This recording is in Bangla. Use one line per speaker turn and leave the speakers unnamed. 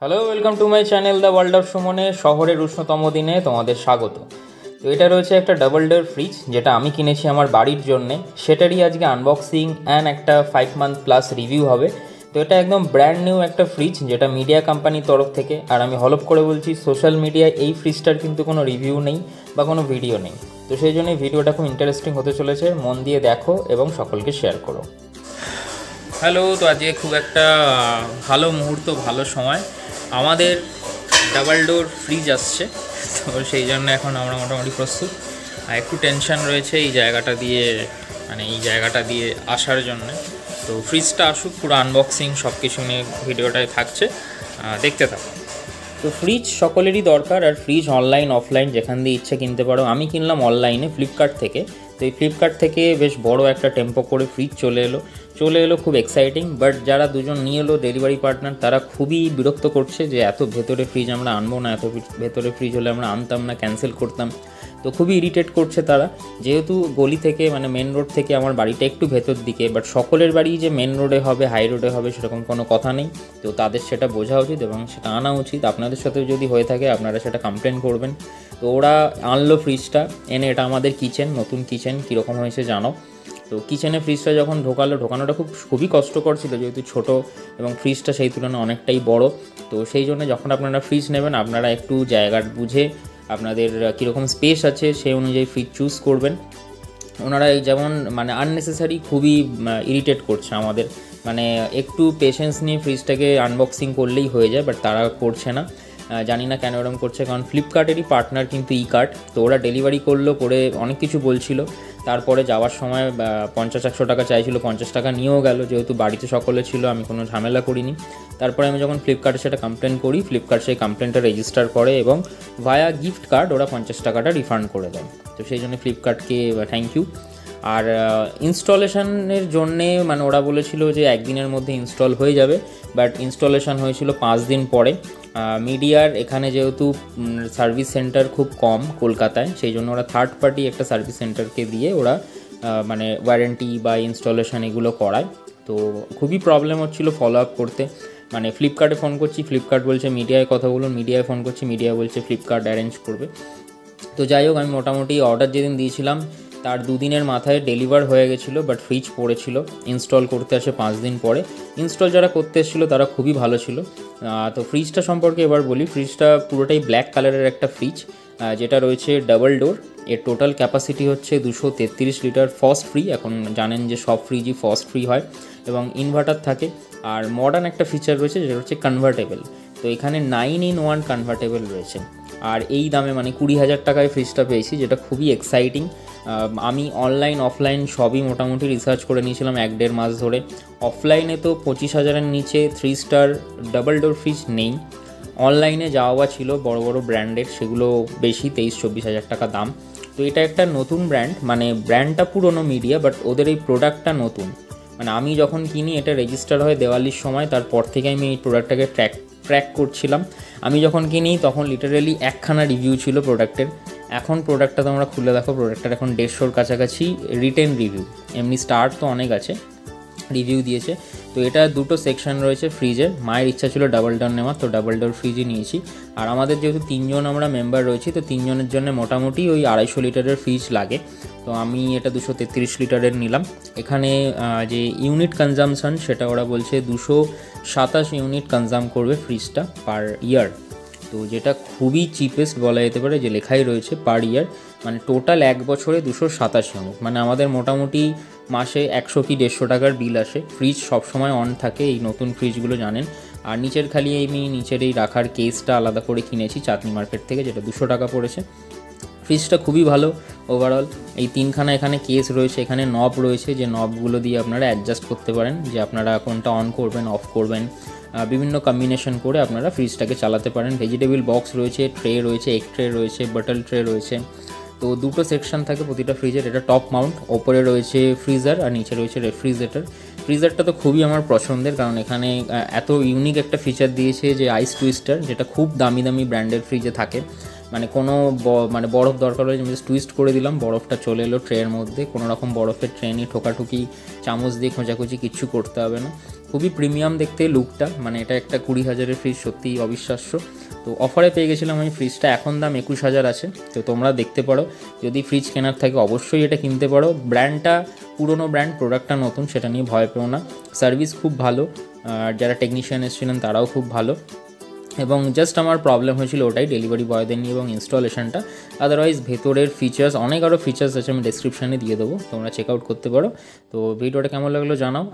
Hello, welcome to my channel the world of সুমনে। শহরের উষ্ণতম দিনে তোমাদের স্বাগত। তো এটা রয়েছে একটা ডাবল ডোর ফ্রিজ, যেটা আমি কিনেছি আমার বাড়ির জন্যে। সেটারই আজকে আনবক্সিং অ্যান্ড একটা 5 মান্থ প্লাস রিভিউ হবে। তো এটা একদম ব্র্যান্ড নিউ একটা ফ্রিজ, যেটা মিডিয়া কোম্পানির তরফ থেকে। আর আমি হলপ করে বলছি, সোশ্যাল মিডিয়ায় এই ফ্রিজটার কিন্তু কোনো রিভিউ নেই বা কোনো ভিডিও নেই। তো সেই জন্য ভিডিওটা খুব ইন্টারেস্টিং হতে চলেছে, মন দিয়ে দেখো এবং সকলকে শেয়ার করো। হ্যালো, তো আজকে খুব একটা ভালো মুহূর্ত, ভালো সময়। আমাদের ডাবল ডোর ফ্রিজ আসছে, তো সেই জন্য এখন আমরা মোটামুটি প্রস্তুত। আর একটু টেনশন রয়েছে এই জায়গাটা দিয়ে আসার জন্য। তো ফ্রিজটা আসুক, পুরো আনবক্সিং সব কিছু নিয়ে ভিডিওটায় থাকছে, দেখতে থাকো। তো ফ্রিজ সকলেরই দরকার, আর ফ্রিজ অনলাইন অফলাইন যেখান দিয়ে ইচ্ছা কিনতে পারো। আমি কিনলাম অনলাইনে ফ্লিপকার্ট থেকে। তো এই ফ্লিপকার্ট থেকে বেশ বড় একটা টেম্পো করে ফ্রিজ চলে এলো, খুব এক্সাইটিং। বাট যারা দুজন নিয়ে এলো ডেলিভারি পার্টনার, তারা খুবই বিরক্ত করছে যে এত ভেতরে ফ্রিজ আমরা আনবো না, এত ভেতরে ফ্রিজ হলে আমরা আনতাম না, ক্যান্সেল করতাম। তো খুবই ইরিটেট করছে তারা, যেহেতু গলি থেকে মানে মেন রোড থেকে আমার বাড়িটা একটু ভেতর দিকে। বাট সকলের বাড়ি যে মেন রোডে হবে, হাই রোডে হবে, সেরকম কোনো কথা নেই। তো তাদের সেটা বোঝা উচিত এবং সেটা আনা উচিত। আপনাদের সাথেও যদি হয়ে থাকে, আপনারা সেটা কমপ্লেন করবেন। তো ওরা আনলো ফ্রিজটা এনে, এটা আমাদের কিচেন, নতুন কিচেন, কীরকম হয়েছে জানো। তো কিচেনে ফ্রিজটা যখন ঢোকানোটা খুবই কষ্টকর ছিল, যেহেতু ছোট এবং ফ্রিজটা সেই তুলনায় অনেকটাই বড়। তো সেই জন্য যখন আপনারা ফ্রিজ নেবেন, আপনারা একটু জায়গা বুঝে আপনাদের কীরকম স্পেস আছে সেই অনুযায়ী ফ্রিজ চুজ করবেন। ওনারা যেমন মানে আননেসেসারি খুবই ইরিটেট করছে আমাদের, মানে একটু পেশেন্স নিয়ে ফ্রিজটাকে আনবক্সিং করলেই হয়ে যায়, বাট তারা করছে না। জানি না কেন এরকম করছে, কারণ ফ্লিপকার্টেরই পার্টনার কিন্তু ই-কার্ট। তো ওরা ডেলিভারি করে অনেক কিছু বলছিল। তারপরে যাওয়ার সময় 50-100 টাকা চাইছিল, 50 টাকা নিয়েও গেল, যেহেতু বাড়িতে সকলে ছিল, আমি কোনো ঝামেলা করিনি। তারপরে আমি যখন ফ্লিপকার্টে সেটা কমপ্লেন করি, ফ্লিপকার্ট সেই কমপ্লেনটা রেজিস্টার করে এবং ভায়া গিফট কার্ড ওরা 50 টাকাটা রিফান্ড করে দেয়। তো সেই জন্য ফ্লিপকার্টকে থ্যাংক ইউ। আর ইনস্টলেশনের জন্যে মানে ওরা বলেছিল যে একদিনের মধ্যে ইনস্টল হয়ে যাবে, বাট ইনস্টলেশন হয়েছিল 5 দিন পরে। মিডিয়ার এখানে যেহেতু সার্ভিস সেন্টার খুব কম কলকাতায়, সেই জন্য ওরা থার্ড পার্টি একটা সার্ভিস সেন্টারকে দিয়ে ওরা মানে ওয়ারেন্টি বা ইনস্টলেশন এগুলো করায়। তো খুবই প্রবলেম হচ্ছিলো ফলো আপ করতে। মানে ফ্লিপকার্টে ফোন করছি, ফ্লিপকার্ট বলছে মিডিয়ায় কথা বলুন, মিডিয়ায় ফোন করছি, মিডিয়া বলছে ফ্লিপকার্ট অ্যারেঞ্জ করবে। তো যাই হোক, আমি মোটামুটি অর্ডার যেদিন দিয়েছিলাম তার 2 দিনের মাথায় ডেলিভার হয়ে গেছিলো, বাট ফ্রিজ পড়েছিল। ইনস্টল করতে আসে 5 দিন পরে। ইনস্টল যারা করতে এসেছিলো তারা খুবই ভালো ছিল। তো ফ্রিজটা সম্পর্কে এবার বলি। ফ্রিজটা পুরোটাই ব্ল্যাক কালারের একটা ফ্রিজ, যেটা রয়েছে ডাবল ডোর। এর টোটাল ক্যাপাসিটি হচ্ছে 233 লিটার, ফস্ট ফ্রি। এখন জানেন যে সব ফ্রিজই ফস্ট ফ্রি হয় এবং ইনভার্টার থাকে। আর মডার্ন একটা ফিচার রয়েছে যেটা হচ্ছে কনভার্টেবল। তো এখানে 9-in-1 কনভার্টেবল রয়েছে। আর এই দামে মানে 20,000 টাকায় ফ্রিজটা পেয়েছি, যেটা খুবই এক্সাইটিং। আমি অনলাইন অফলাইন সবই মোটামুটি রিসার্চ করে নিয়েছিলাম 1-1.5 মাস ধরে। অফলাইনে তো 25,000-এর নিচে 3 স্টার ডাবল ডোর ফ্রিজ নেই। অনলাইনে যাওয়া ছিল বড় বড় ব্র্যান্ডের, সেগুলো বেশি 23-24 হাজার টাকা দাম। তো এটা একটা নতুন ব্র্যান্ড, মানে ব্র্যান্ডটা পুরনো মিডিয়া, বাট ওদের এই প্রোডাক্টটা নতুন। মানে আমি যখন কিনি, এটা রেজিস্টার হয় দেওয়ালির সময়, তারপর থেকে আমি এই প্রোডাক্টটাকে ট্র্যাক করছিলাম। আমি যখন কিনি তখন লিটারালি একখানা রিভিউ ছিল প্রোডাক্টের। এখন প্রোডাক্টটা তোমরা খুলে দেখো, প্রোডাক্টটার এখন 150-র কাছাকাছি রিটেন রিভিউ। এমনি স্টার তো অনেক আছে, রিভিউ দিয়েছে। তো এটা দুটো সেকশন রয়েছে ফ্রিজের। মায়ের ইচ্ছা ছিল ডাবল ডোর নেওয়ার, তো ডাবল ডোর ফ্রিজই নিয়েছি। আর আমাদের যেহেতু 3 জন আমরা মেম্বার রয়েছি, তো 3 জনের জন্য মোটামুটি ওই 250 লিটারের ফ্রিজ লাগে। তো আমি এটা 233 লিটারের নিলাম। এখানে যে ইউনিট কনজামশন, সেটা ওরা বলছে 227 ইউনিট কনজাম করবে ফ্রিজটা পার ইয়ার। তো যেটা খুবই চিপেস্ট বলা যেতে পারে, যে লেখাই রয়েছে পার ইয়ার, মানে টোটাল 1 বছরে 227 ইউনিট। মানে আমাদের মোটামুটি মাসে 100 কি 150 টাকার বিল আসে। ফ্রিজ সবসময় অন থাকে, এই নতুন ফ্রিজগুলো জানেন। আর নিচের খালি আমি নিচের এই রাখার কেসটা আলাদা করে কিনেছি চাঁদনি মার্কেট থেকে, যেটা 200 টাকা পড়েছে। ফ্রিজটা খুবই ভালো ওভারঅল। এই 3খানা এখানে কেস রয়েছে, এখানে নব রয়েছে, যে নবগুলো দিয়ে আপনারা অ্যাডজাস্ট করতে পারেন, যে আপনারা কোনটা অন করবেন, অফ করবেন, বিভিন্ন কম্বিনেশন করে আপনারা ফ্রিজটাকে চালাতে পারেন। ভেজিটেবল বক্স রয়েছে, ট্রে রয়েছে, এগ ট্রে রয়েছে, বাটল ট্রে রয়েছে। তো দুটো সেকশন থাকে প্রতিটা ফ্রিজের। এটা টপ মাউন্ট, ওপরে রয়েছে ফ্রিজার আর নিচে রয়েছে রেফ্রিজারেটর। ফ্রিজারটা তো খুবই আমার পছন্দের, কারণ এখানে এত ইউনিক একটা ফিচার দিয়েছে যে আইস টুইস্টার, যেটা খুব দামি দামি ব্র্যান্ডের ফ্রিজে থাকে। মানে কোনো মানে বরফ দরকার হলে আমি টুইস্ট করে দিলাম, বরফটা চলে এলো ট্রের মধ্যে। কোনো রকম বরফের ট্রে নিয়ে ঠোকাঠুকি চামচ দিয়ে খোঁচাখুচি কিচ্ছু করতে হবে না। খুবই প্রিমিয়াম দেখতে লুকটা, মানে এটা একটা 20,000-এর ফ্রিজ, সত্যিই অবিশ্বাস্য। তো অফারে পেয়ে গেছিলাম আমি ফ্রিজটা, এখন দাম 21,000 আছে। তো তোমরা দেখতে পারো, যদি ফ্রিজ কেনার থাকে অবশ্যই এটা কিনতে পারো। ব্র্যান্ডটা পুরনো ব্র্যান্ড, প্রোডাক্টটা নতুন, সেটা নিয়ে ভয় পেও না। সার্ভিস খুব ভালো, আর যারা টেকনিশিয়ান এসেছিলেন তারাও খুব ভালো। এবং জাস্ট আমার প্রবলেম হয়েছিল ওটাই, ডেলিভারি বয়দের নিয়ে এবং ইনস্টলেশনটা। আদারওয়াইজ ভেতরের ফিচার্স, অনেক আরও ফিচার্স আছে, আমি ডেসক্রিপশানে দিয়ে দেবো, তোমরা চেক আউট করতে পারো। তো ভিডিওটা কেমন লাগলো জানাও।